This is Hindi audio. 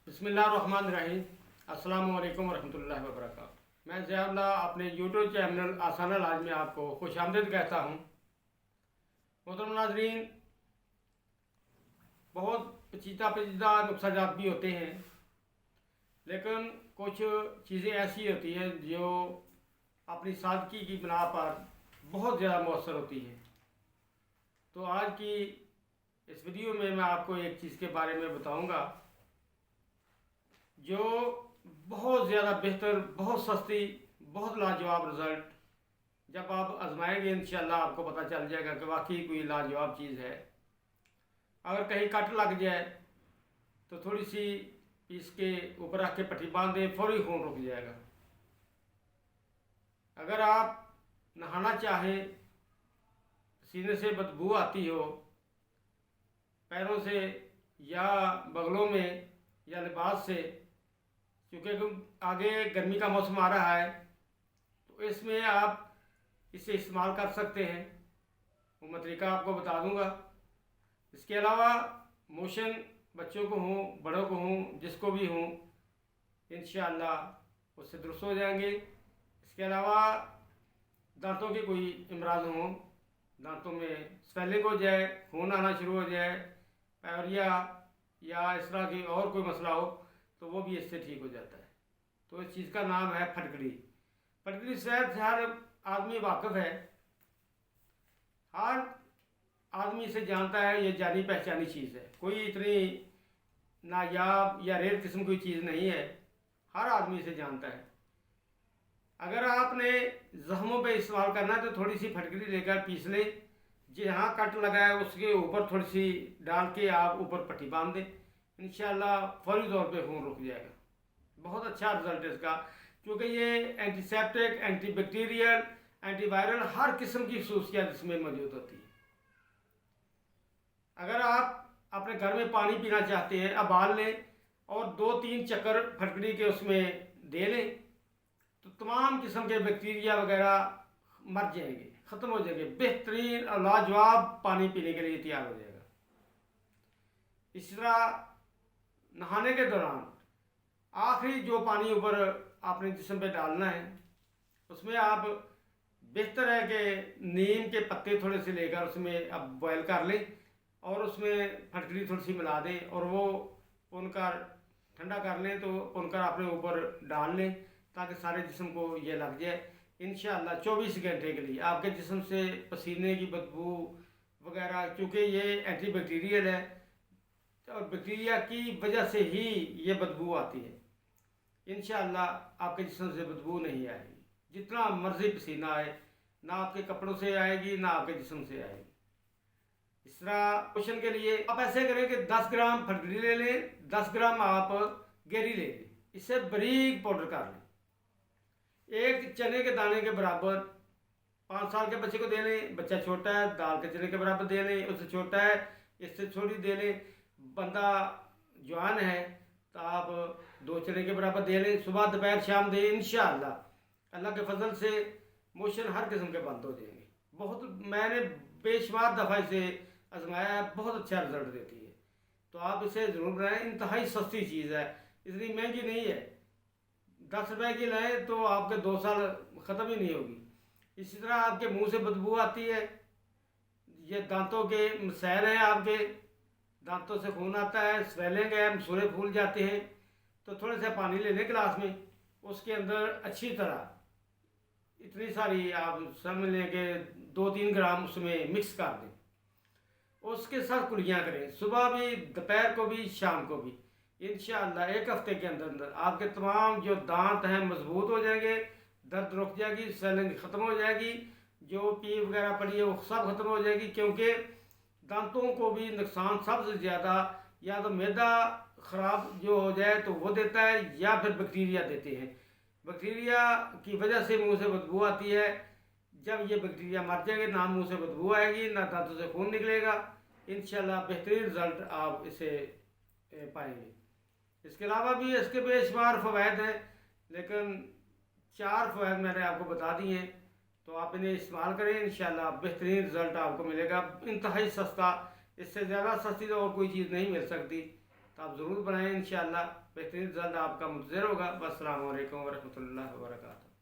बिस्मिल्लाहिर्रहमानिर्रहीम। अस्सलामु अलैकुम रहमतुल्लाहि व बरकातुहू। मैं ज़ियाउल्लाह अपने यूट्यूब चैनल आसान इलाज में आपको खुशामदीद कहता हूँ। मोहतरम नाज़रीन, बहुत पेचीदा नुस्ख़ा भी होते हैं, लेकिन कुछ चीज़ें ऐसी होती हैं जो अपनी सादगी की बिना पर बहुत ज़्यादा मौसर होती हैं। तो आज की इस वीडियो में मैं आपको एक चीज़ के बारे में बताऊंगा जो बहुत ज़्यादा बेहतर, बहुत सस्ती, बहुत लाजवाब रिज़ल्ट जब आप आजमाएंगे इंशाल्लाह आपको पता चल जाएगा कि वाकई कोई लाजवाब चीज़ है। अगर कहीं कट लग जाए तो थोड़ी सी इसके ऊपर रख के पट्टी बांध दें, फौरी खून रुक जाएगा। अगर आप नहाना चाहें, सीने से बदबू आती हो, पैरों से या बगलों में या लिबास से, क्योंकि आगे गर्मी का मौसम आ रहा है, तो इसमें आप इसे इस्तेमाल कर सकते हैं। वो मैं तरीका आपको बता दूंगा। इसके अलावा मोशन बच्चों को हों, बड़ों को हों, जिसको भी हों, इंशाअल्लाह उससे दुरुस्त हो जाएंगे। इसके अलावा दांतों के कोई इमराज हों, दांतों में स्वेलिंग हो जाए, खून आना शुरू हो जाए, पैरिया या इस तरह की और कोई मसला हो, तो वो भी इससे ठीक हो जाता है। तो इस चीज़ का नाम है फटकड़ी। फटकड़ी शायद हर आदमी वाकिफ़ है, हर आदमी इसे जानता है, ये जानी पहचानी चीज़ है, कोई इतनी नायाब या रेयर किस्म की चीज़ नहीं है, हर आदमी इसे जानता है। अगर आपने जख्मों पे इस्तेमाल करना है तो थोड़ी सी फटकड़ी लेकर पीस लें, जहाँ कट लगा है उसके ऊपर थोड़ी सी डाल के आप ऊपर पट्टी बांध दें, इंशाल्लाह फौरी तौर पे खून रुक जाएगा। बहुत अच्छा रिजल्ट है इसका, क्योंकि ये एंटीसेप्टिक, एंटीबैक्टीरियल, एंटीवायरल हर किस्म की खसूसियात इसमें मौजूद होती है। अगर आप अपने घर में पानी पीना चाहते हैं, उबाल लें और 2-3 चक्कर फटकड़ी के उसमें दे लें, तो तमाम किस्म के बैक्टीरिया वगैरह मर जाएंगे, ख़त्म हो जाएंगे। बेहतरीन और लाजवाब पानी पीने के लिए तैयार हो जाएगा। इस तरह नहाने के दौरान आखिरी जो पानी ऊपर आपने जिस्म पे डालना है, उसमें आप बेहतर है कि नीम के पत्ते थोड़े से लेकर उसमें आप बॉयल कर लें और उसमें फटकड़ी थोड़ी सी मिला दें और वो पुनकर ठंडा कर लें, तो पुनकर अपने ऊपर डाल लें ताकि सारे जिस्म को ये लग जाए। इंशाअल्लाह 24 घंटे के लिए आपके जिस्म से पसीने की बदबू वगैरह, क्योंकि ये एंटीबैक्टीरियल है और बैक्टीरिया की वजह से ही ये बदबू आती है, इंशाअल्लाह आपके जिस्म से बदबू नहीं आएगी। जितना मर्जी पसीना आए, ना आपके कपड़ों से आएगी ना आपके जिस्म से आएगी। इस तरह पोषण के लिए आप ऐसे करें कि 10 ग्राम फटकड़ी ले लें, 10 ग्राम आप गेरी ले लें, इसे बारीक पाउडर कर लें। एक चने के दाने के बराबर 5 साल के बच्चे को दे लें, बच्चा छोटा है, दाल के चने के बराबर दे लें, उससे छोटा है इससे छोटी दे लें, बंदा जवान है तो आप 2 चने के बराबर दे लें। सुबह दोपहर शाम दें, इंशाअल्लाह अल्लाह के फजल से मोशन हर किस्म के बंद हो जाएंगे। बहुत मैंने बेशुमार दफ़ा इसे आजमाया है, बहुत अच्छा रिजल्ट देती है। तो आप इसे ज़रूर बनाएं। इंतहाई सस्ती चीज़ है, इतनी महंगी नहीं है। 10 रुपए की लाएँ तो आपके 2 साल ख़त्म ही नहीं होगी। इसी तरह आपके मुंह से बदबू आती है, ये दांतों के मसैल हैं, आपके दांतों से खून आता है, स्वेलिंग है, मसूड़े फूल जाते हैं, तो थोड़े से पानी ले लें गिलास में, उसके अंदर अच्छी तरह इतनी सारी आप समझ लें कि 2-3 ग्राम उसमें मिक्स कर दें। उसके साथ कुलियाँ करें, सुबह भी, दोपहर को भी, शाम को भी। इंशाअल्लाह 1 हफ्ते के अंदर अंदर आपके तमाम जो दांत हैं मजबूत हो जाएंगे, दर्द रुक जाएगी, स्वेलिंग ख़त्म हो जाएगी, जो पी वगैरह पड़ी है वो सब ख़त्म हो जाएगी। क्योंकि दांतों को भी नुकसान सबसे ज़्यादा या तो मैदा ख़राब जो हो जाए तो वो देता है, या फिर बैक्टीरिया देते हैं। बैक्टीरिया की वजह से मुंह से बदबू आती है। जब ये बैक्टीरिया मर जाएंगे, ना मुंह से बदबू आएगी ना दांतों से खून निकलेगा। इंशाल्लाह बेहतरीन रिजल्ट आप इसे पाएंगे। इसके अलावा भी इसके बेशुमार फ़वाइद हैं, लेकिन 4 फ़वाइद मैंने आपको बता दिए हैं, तो आप इन्हें इस्तेमाल करें, इंशाल्लाह बेहतरीन रिजल्ट आपको मिलेगा। इंतहाई सस्ता, इससे ज़्यादा सस्ती तो और कोई चीज़ नहीं मिल सकती। तो आप ज़रूर बनाएं, इंशाअल्लाह बेहतरीन रिजल्ट आपका मुंतज़र होगा। अस्सलामु अलैकुम वरहमतुल्लाहि वबरकातुहू।